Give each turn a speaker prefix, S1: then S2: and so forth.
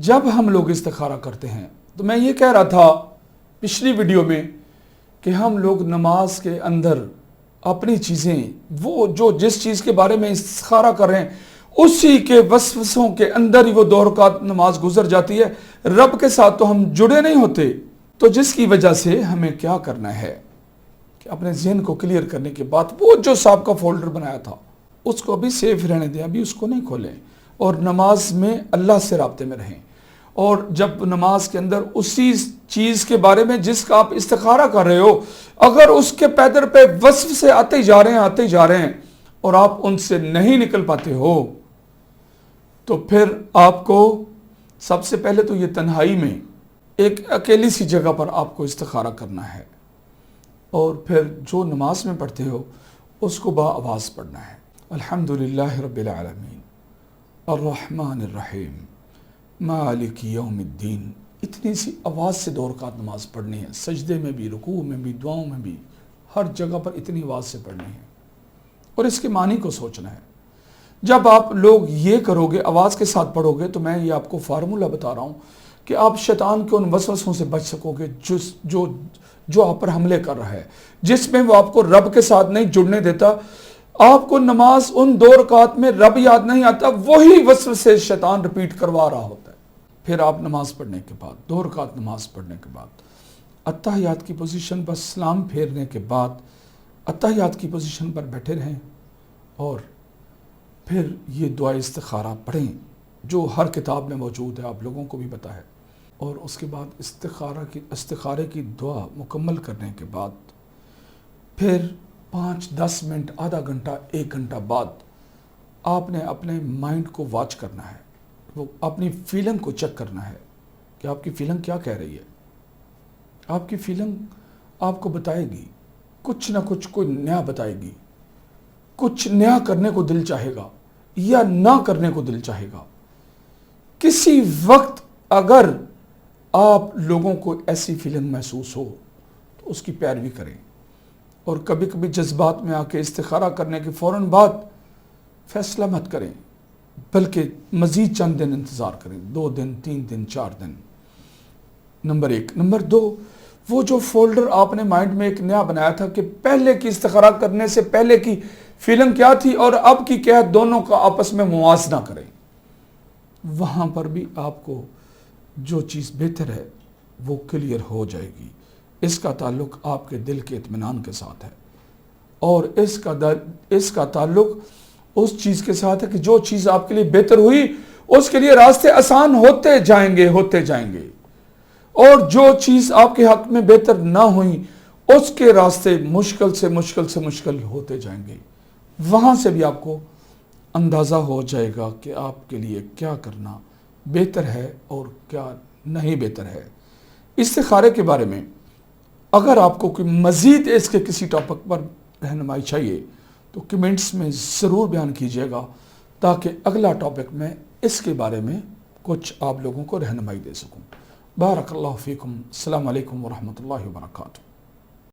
S1: جب ہم لوگ استخارہ کرتے ہیں تو میں یہ کہہ رہا تھا پچھلی ویڈیو میں کہ ہم لوگ نماز کے اندر اپنی چیزیں وہ جو جس چیز کے بارے میں استخارہ کر رہے ہیں اسی کے وسوسوں کے اندر ہی وہ 2 رکعت نماز گزر جاتی ہے، رب کے ساتھ تو ہم جڑے نہیں ہوتے۔ تو جس کی وجہ سے ہمیں کیا کرنا ہے کہ اپنے ذہن کو کلیئر کرنے کے بعد وہ جو صاحب کا فولڈر بنایا تھا اس کو ابھی سیف رہنے دیں، ابھی اس کو نہیں کھولیں، اور نماز میں اللہ سے رابطے میں رہیں۔ اور جب نماز کے اندر اسی چیز کے بارے میں جس کا آپ استخارہ کر رہے ہو، اگر اس کے پیدر پہ وسوسے آتے ہی جا رہے ہیں اور آپ ان سے نہیں نکل پاتے ہو، تو پھر آپ کو سب سے پہلے تو یہ تنہائی میں ایک اکیلی سی جگہ پر آپ کو استخارہ کرنا ہے، اور پھر جو نماز میں پڑھتے ہو اس کو با آواز پڑھنا ہے۔ الحمدللہ رب العالمین الرحمن الرحیم مالک یوم الدین، اتنی سی آواز سے 2 رکعت نماز پڑھنی ہے، سجدے میں بھی، رکوع میں بھی، دعاؤں میں بھی، ہر جگہ پر اتنی آواز سے پڑھنی ہے اور اس کے معنی کو سوچنا ہے۔ جب آپ لوگ یہ کرو گے، آواز کے ساتھ پڑھو گے، تو میں یہ آپ کو فارمولہ بتا رہا ہوں کہ آپ شیطان کے ان وسوسوں سے بچ سکو گے جو آپ پر حملے کر رہا ہے، جس میں وہ آپ کو رب کے ساتھ نہیں جڑنے دیتا۔ آپ کو نماز ان 2 رکعت میں رب یاد نہیں آتا، وہی وسوسے شیطان ریپیٹ کروا رہا ہوتا ہے۔ پھر آپ نماز پڑھنے کے بعد 2 رکعت نماز پڑھنے کے بعد اتحیات کی پوزیشن پر سلام پھیرنے کے بعد اتحیات کی پوزیشن پر بیٹھے رہیں اور پھر یہ دعا استخارہ پڑھیں جو ہر کتاب میں موجود ہے، آپ لوگوں کو بھی پتہ ہے۔ اور اس کے بعد استخارے کی دعا مکمل کرنے کے بعد پھر 5-10 منٹ، آدھا گھنٹہ، 1 گھنٹہ بعد آپ نے اپنے مائنڈ کو واچ کرنا ہے، وہ اپنی فیلنگ کو چیک کرنا ہے کہ آپ کی فیلنگ کیا کہہ رہی ہے۔ آپ کی فیلنگ آپ کو بتائے گی، کچھ نہ کچھ کوئی نیا بتائے گی، کچھ نیا کرنے کو دل چاہے گا یا نہ کرنے کو دل چاہے گا۔ کسی وقت اگر آپ لوگوں کو ایسی فیلنگ محسوس ہو تو اس کی پیروی کریں، اور کبھی کبھی جذبات میں آ کے استخارہ کرنے کے فوراً بعد فیصلہ مت کریں، بلکہ مزید چند دن انتظار کریں، 2 دن، 3 دن، 4 دن۔ نمبر 1۔ نمبر 2، وہ جو فولڈر آپ نے مائنڈ میں ایک نیا بنایا تھا کہ پہلے کی استخارہ کرنے سے پہلے کی فیلنگ کیا تھی اور اب کی کیا ہے، دونوں کا آپس میں موازنہ کریں۔ وہاں پر بھی آپ کو جو چیز بہتر ہے وہ کلیئر ہو جائے گی۔ اس کا تعلق آپ کے دل کے اطمینان کے ساتھ ہے، اور اس کا تعلق اس چیز کے ساتھ ہے کہ جو چیز آپ کے لیے بہتر ہوئی اس کے لیے راستے آسان ہوتے جائیں گے۔ اور جو چیز آپ کے حق میں بہتر نہ ہوئی اس کے راستے مشکل ہوتے جائیں گے۔ وہاں سے بھی آپ کو اندازہ ہو جائے گا کہ آپ کے لیے کیا کرنا بہتر ہے اور کیا نہیں بہتر ہے۔ استخارے کے بارے میں اگر آپ کو کوئی مزید اس کے کسی ٹاپک پر رہنمائی چاہیے تو کمنٹس میں ضرور بیان کیجیے گا، تاکہ اگلا ٹاپک میں اس کے بارے میں کچھ آپ لوگوں کو رہنمائی دے سکوں۔ بارک اللہ فیکم۔ السلام علیکم ورحمۃ اللہ وبرکاتہ۔